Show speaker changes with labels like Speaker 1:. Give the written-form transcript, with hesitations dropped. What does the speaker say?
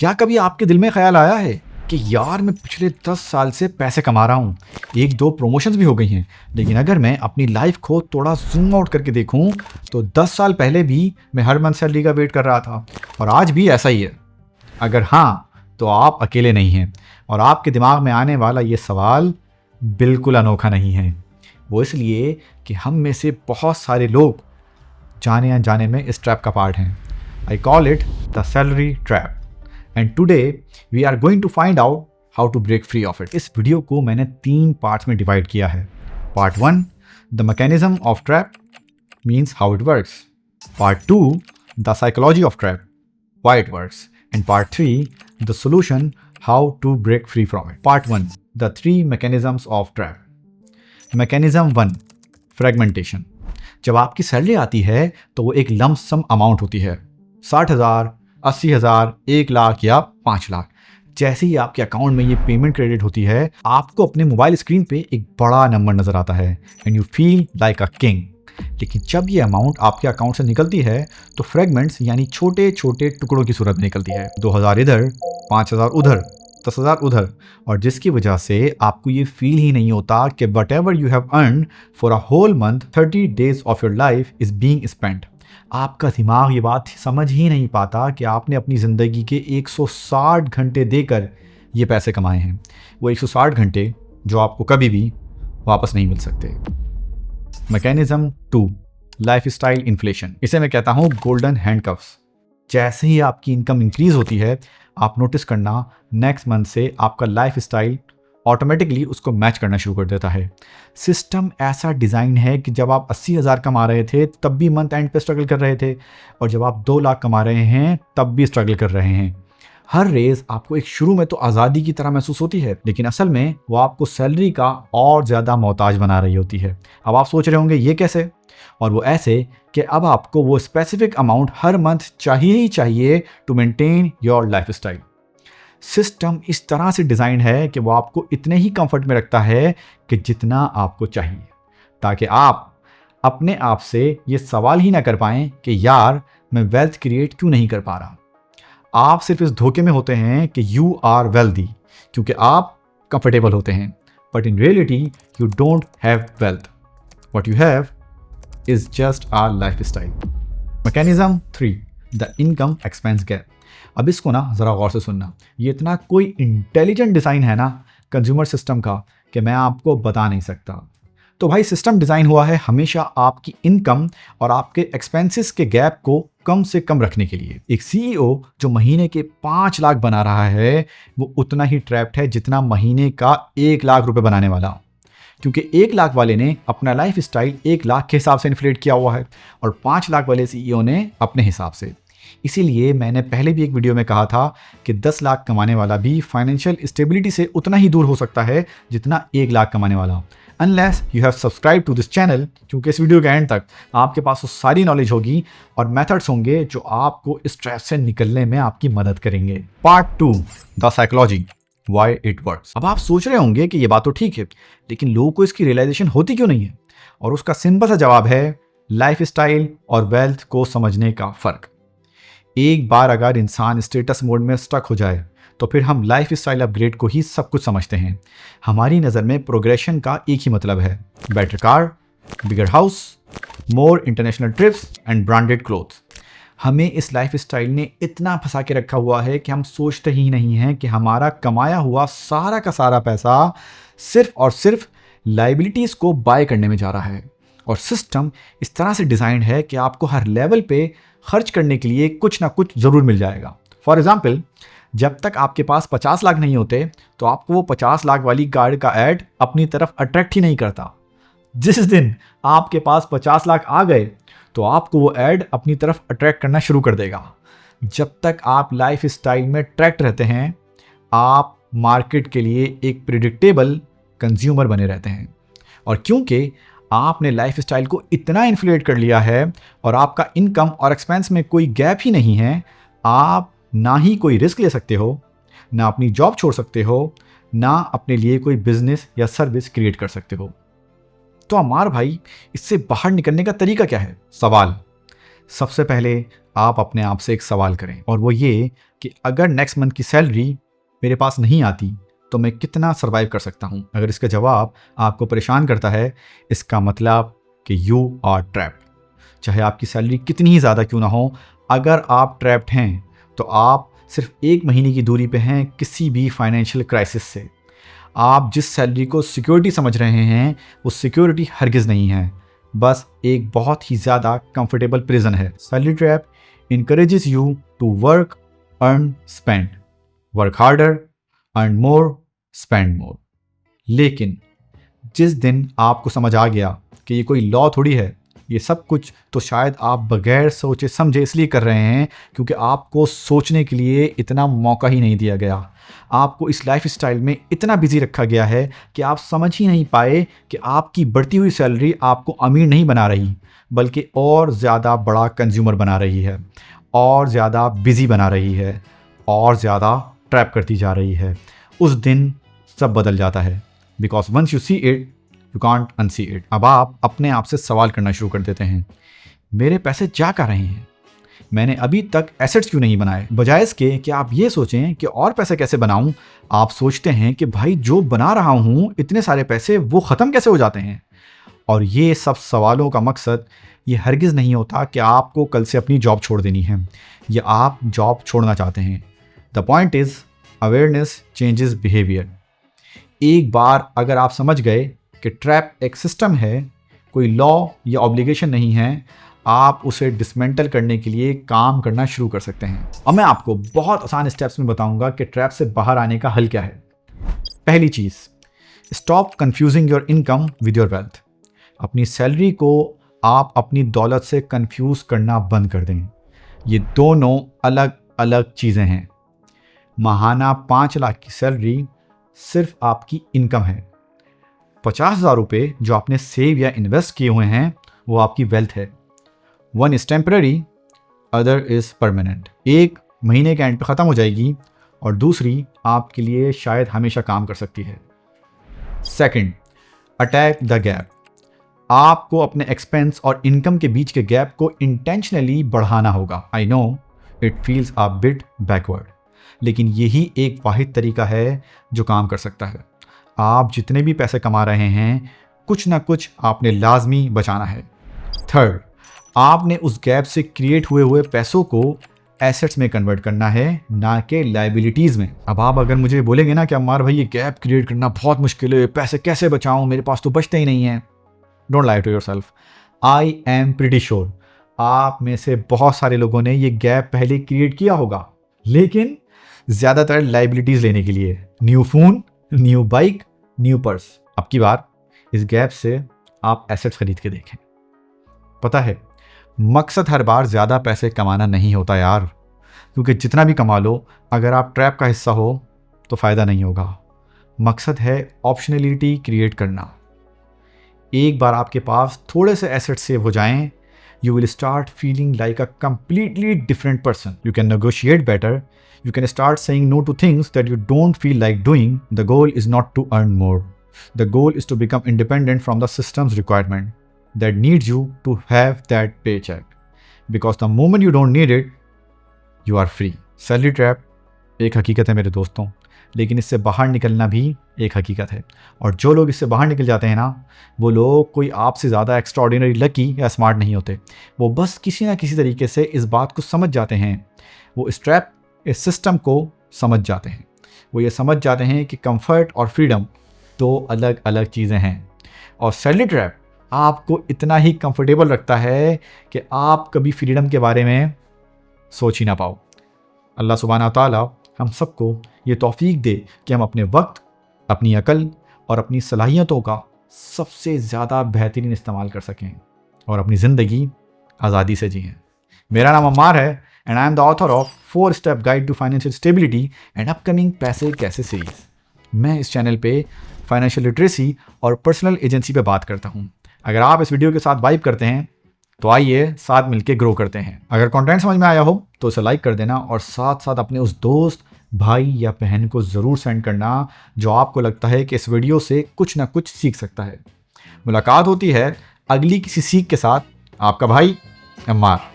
Speaker 1: क्या कभी आपके दिल में ख्याल आया है कि यार मैं पिछले 10 साल से पैसे कमा रहा हूँ, एक दो प्रमोशंस भी हो गई हैं, लेकिन अगर मैं अपनी लाइफ को थोड़ा जूम आउट करके देखूँ तो 10 साल पहले भी मैं हर मंथ सैलरी का वेट कर रहा था और आज भी ऐसा ही है। अगर हाँ, तो आप अकेले नहीं हैं और आपके दिमाग में आने वाला ये सवाल बिल्कुल अनोखा नहीं है। वो इसलिए कि हम में से बहुत सारे लोग जाने अनजाने में इस ट्रैप का पार्ट हैं। I call it the salary trap and today we are going to find out how to break free of it. इस वीडियो को मैंने 3 पार्ट्स में डिवाइड किया है। Part 1, the mechanism of trap means how it works. Part 2, the psychology of trap, why it works. And part 3, the solution, how to break free from it. Part 1, the 3 mechanisms of trap. Mechanism 1, fragmentation. जब आपकी salary आती है तो वो एक lump some amount होती है, 60,000, 80,000, 1 लाख या 5 लाख। जैसे ही आपके अकाउंट में ये पेमेंट क्रेडिट होती है, आपको अपने मोबाइल स्क्रीन पे एक बड़ा नंबर नजर आता है and you feel like a king. लेकिन जब ये अमाउंट आपके अकाउंट से निकलती है तो फ्रेगमेंट्स यानी छोटे छोटे टुकड़ों की सूरत में निकलती है, 2,000 इधर, 5,000 उधर, 10,000 उधर, और जिसकी वजह से आपको ये फील ही नहीं होता कि whatever you have earned for a whole month, 30 days of your life is being spent. आपका दिमाग ये बात समझ ही नहीं पाता कि आपने अपनी ज़िंदगी के 160 घंटे देकर ये पैसे कमाए हैं। वो 160 घंटे जो आपको कभी भी वापस नहीं मिल सकते। Mechanism 2, life style inflation. इसे मैं कहता हूँ गोल्डन हैंडकफ्स। जैसे ही आपकी इनकम इंक्रीज होती है, आप नोटिस करना नेक्स्ट मंथ से आपका लाइफ स्टाइल ऑटोमेटिकली उसको मैच करना शुरू कर देता है। सिस्टम ऐसा डिज़ाइन है कि जब आप 80,000 कमा रहे थे तब भी मंथ एंड पे स्ट्रगल कर रहे थे, और जब आप 2 लाख कमा रहे हैं तब भी स्ट्रगल कर रहे हैं। हर रेज आपको एक शुरू में तो आज़ादी की तरह महसूस होती है, लेकिन असल में वो आपको सैलरी का और ज़्यादा मोहताज बना रही होती है। अब आप सोच रहे होंगे ये कैसे? और वो ऐसे कि अब आपको वो स्पेसिफिक अमाउंट हर मंथ चाहिए ही चाहिए to maintain your lifestyle. System इस तरह से डिज़ाइन है कि वो आपको इतने ही कंफर्ट में रखता है कि जितना आपको चाहिए, ताकि आप अपने आप से ये सवाल ही ना कर पाएं कि यार मैं वेल्थ क्रिएट क्यों नहीं कर पा रहा। आप सिर्फ इस धोखे में होते हैं कि यू आर वेल्दी क्योंकि आप कंफर्टेबल होते हैं, but in reality you don't have wealth. What you have is just our life style. Mechanism 3, the income expense gap. अब इसको ना ज़रा गौर से सुनना। ये इतना कोई इंटेलिजेंट डिज़ाइन है ना कंज्यूमर सिस्टम का कि मैं आपको बता नहीं सकता। तो भाई, सिस्टम डिज़ाइन हुआ है हमेशा आपकी इनकम और आपके एक्सपेंसेस के गैप को कम से कम रखने के लिए। एक सीईओ जो महीने के 5 लाख बना रहा है वो उतना ही ट्रैप्ड है जितना महीने का 1 लाख रुपए बनाने वाला, क्योंकि 1 लाख वाले ने अपना लाइफ स्टाइल 1 लाख के हिसाब से इन्फ्लेट किया हुआ है और 5 लाख वाले सीईओ ने अपने हिसाब से। इसीलिए मैंने पहले भी एक वीडियो में कहा था कि 10 लाख कमाने वाला भी फाइनेंशियल स्टेबिलिटी से उतना ही दूर हो सकता है जितना 1 लाख कमाने वाला, unless you have subscribe to this channel, क्योंकि इस वीडियो के एंड तक आपके पास वो सारी नॉलेज होगी और मेथड्स होंगे जो आपको इस ट्रैप से निकलने में आपकी मदद करेंगे। Part 2, the psychology, why it works. अब आप सोच रहे होंगे कि ये बात तो ठीक है, लेकिन लोगों को इसकी रियलाइजेशन होती क्यों नहीं है? और उसका सिंपल सा जवाब है लाइफ स्टाइल और वेल्थ को समझने का फ़र्क। एक बार अगर इंसान स्टेटस मोड में स्टक हो जाए तो फिर हम लाइफ स्टाइल अपग्रेड को ही सब कुछ समझते हैं। हमारी नज़र में प्रोग्रेशन का एक ही मतलब है, better car, bigger house, more international trips and branded clothes. हमें इस लाइफ स्टाइल ने इतना फंसा के रखा हुआ है कि हम सोचते ही नहीं हैं कि हमारा कमाया हुआ सारा का सारा पैसा सिर्फ और सिर्फ लाइबिलिटीज़ को बाय करने में जा रहा है। और सिस्टम इस तरह से डिज़ाइन है कि आपको हर लेवल पे खर्च करने के लिए कुछ ना कुछ ज़रूर मिल जाएगा। फॉर एग्जाम्पल, जब तक आपके पास 50 लाख नहीं होते तो आपको वो 50 लाख वाली कार का ऐड अपनी तरफ अट्रैक्ट ही नहीं करता। जिस दिन आपके पास 50 लाख आ गए तो आपको वो ऐड अपनी तरफ अट्रैक्ट करना शुरू कर देगा। जब तक आप लाइफ स्टाइल में ट्रैक्ट रहते हैं, आप मार्केट के लिए एक प्रिडिक्टेबल कंज्यूमर बने रहते हैं। और क्योंकि आपने लाइफ स्टाइल को इतना इन्फ्लेट कर लिया है और आपका इनकम और एक्सपेंस में कोई गैप ही नहीं है, आप ना ही कोई रिस्क ले सकते हो, ना अपनी जॉब छोड़ सकते हो, ना अपने लिए कोई बिजनेस या सर्विस क्रिएट कर सकते हो। तो अमार भाई, इससे बाहर निकलने का तरीका क्या है? सवाल। सबसे पहले आप अपने आप से एक सवाल करें, और वो ये, कि अगर नेक्स्ट मंथ की सैलरी मेरे पास नहीं आती तो मैं कितना सर्वाइव कर सकता हूँ। अगर इसका जवाब आपको परेशान करता है, इसका मतलब कि यू आर ट्रैप्ड। चाहे आपकी सैलरी कितनी ही ज़्यादा क्यों ना हो, अगर आप ट्रैप्ड हैं तो आप सिर्फ 1 महीने की दूरी पे हैं किसी भी फाइनेंशियल क्राइसिस से। आप जिस सैलरी को सिक्योरिटी समझ रहे हैं वो सिक्योरिटी हरगिज़ नहीं है, बस एक बहुत ही ज़्यादा कंफर्टेबल प्रिजन है। Salary trap encourages you to work, earn, spend. Work harder, earn more, spend more. लेकिन जिस दिन आपको समझ आ गया कि ये कोई लॉ थोड़ी है, ये सब कुछ तो शायद आप बगैर सोचे समझे इसलिए कर रहे हैं क्योंकि आपको सोचने के लिए इतना मौका ही नहीं दिया गया। आपको इस लाइफ स्टाइल में इतना बिजी रखा गया है कि आप समझ ही नहीं पाए कि आपकी बढ़ती हुई सैलरी आपको अमीर नहीं बना रही, बल्कि और ज़्यादा बड़ा कंज्यूमर बना रही है, और ज़्यादा बिजी बना रही है, और ज़्यादा ट्रैप करती जा रही है। उस दिन सब बदल जाता है, because once you see it you can't unsee it. अब आप अपने आप से सवाल करना शुरू कर देते हैं, मेरे पैसे जा कहाँ रहे हैं, मैंने अभी तक एसेट्स क्यों नहीं बनाए। बजाय इसके कि आप ये सोचें कि और पैसे कैसे बनाऊं, आप सोचते हैं कि भाई जो बना रहा हूं इतने सारे पैसे वो ख़त्म कैसे हो जाते हैं। और ये सब सवालों का मकसद ये हरगिज़ नहीं होता कि आपको कल से अपनी जॉब छोड़ देनी है या आप जॉब छोड़ना चाहते हैं। The point is awareness changes behaviour. एक बार अगर आप समझ गए कि ट्रैप एक सिस्टम है, कोई लॉ या ऑब्लिगेशन नहीं है, आप उसे डिसमेंटल करने के लिए काम करना शुरू कर सकते हैं। और मैं आपको बहुत आसान स्टेप्स में बताऊंगा कि ट्रैप से बाहर आने का हल क्या है। पहली चीज़, stop confusing your income with your wealth. अपनी सैलरी को आप अपनी दौलत से कंफ्यूज करना बंद कर दें। ये दोनों अलग अलग चीज़ें हैं। माहाना 5 लाख की सैलरी सिर्फ आपकी इनकम है। 50,000 रुपये जो आपने सेव या इन्वेस्ट किए हुए हैं वो आपकी वेल्थ है। One is temporary, other is permanent. एक महीने के एंड पे ख़त्म हो जाएगी और दूसरी आपके लिए शायद हमेशा काम कर सकती है। Second, attack the gap. आपको अपने एक्सपेंस और इनकम के बीच के गैप को इंटेंशनली बढ़ाना होगा। I know it feels a bit backward, लेकिन यही एक वाहिद तरीका है जो काम कर सकता है। आप जितने भी पैसे कमा रहे हैं कुछ ना कुछ आपने लाजमी बचाना है। थर्ड, आपने उस गैप से क्रिएट हुए पैसों को एसेट्स में कन्वर्ट करना है, ना कि लाइबिलिटीज़ में। अब आप अगर मुझे बोलेंगे ना कि अम्मार भाई ये गैप क्रिएट करना बहुत मुश्किल है, पैसे कैसे बचाऊं, मेरे पास तो बचते ही नहीं हैं। Don't lie to yourself, I am pretty sure आप में से बहुत सारे लोगों ने ये गैप पहले क्रिएट किया होगा, लेकिन ज़्यादातर लाइबिलिटीज़ लेने के लिए। New phone, new bike, new purse. अब की बार इस गैप से आप एसेट्स खरीद के देखें। पता है, मकसद हर बार ज़्यादा पैसे कमाना नहीं होता यार, क्योंकि जितना भी कमा लो अगर आप ट्रैप का हिस्सा हो तो फ़ायदा नहीं होगा। मकसद है ऑप्शनलिटी क्रिएट करना। एक बार आपके पास थोड़े से एसेट्स सेव हो जाएं, you will start feeling like a completely different person. You can negotiate better. You can start saying no to things that you don't feel like doing. The goal is not to earn more. The goal is to become independent from the system's requirement that needs you to have that paycheck. Because the moment you don't need it, you are free. Salary trap एक हकीकत है मेरे दोस्तों, लेकिन इससे बाहर निकलना भी एक हकीकत है। और जो लोग इससे बाहर निकल जाते हैं ना, वो लोग कोई आपसे ज़्यादा एक्स्ट्राऑर्डिनरी लकी या स्मार्ट नहीं होते। वो बस किसी ना किसी तरीके से इस बात को समझ जाते हैं, वो इस ट्रैप, इस सिस्टम को समझ जाते हैं। वो ये समझ जाते हैं कि कंफर्ट और फ्रीडम दो अलग अलग चीज़ें हैं। और सैलरी ट्रैप आपको इतना ही कंफर्टेबल रखता है कि आप कभी फ्रीडम के बारे में सोच ही ना पाओ। अल्लाह सुब्हाना ताला हम सबको ये तौफीक दे कि हम अपने वक्त, अपनी अकल और अपनी सलाहियतों का सबसे ज़्यादा बेहतरीन इस्तेमाल कर सकें और अपनी ज़िंदगी आज़ादी से जिएं। मेरा नाम अम्मार है and I am the author of 4 step guide to financial stability and upcoming पैसे कैसे सीरीज। मैं इस चैनल पे फाइनेंशियल लिटरेसी और पर्सनल एजेंसी पे बात करता हूँ। अगर आप इस वीडियो के साथ वाइब करते हैं तो आइए साथ मिलके ग्रो करते हैं। अगर कंटेंट समझ में आया हो तो उसे लाइक कर देना और साथ साथ अपने उस दोस्त, भाई या बहन को ज़रूर सेंड करना जो आपको लगता है कि इस वीडियो से कुछ ना कुछ सीख सकता है। मुलाकात होती है अगली किसी सीख के साथ। आपका भाई अम्मार।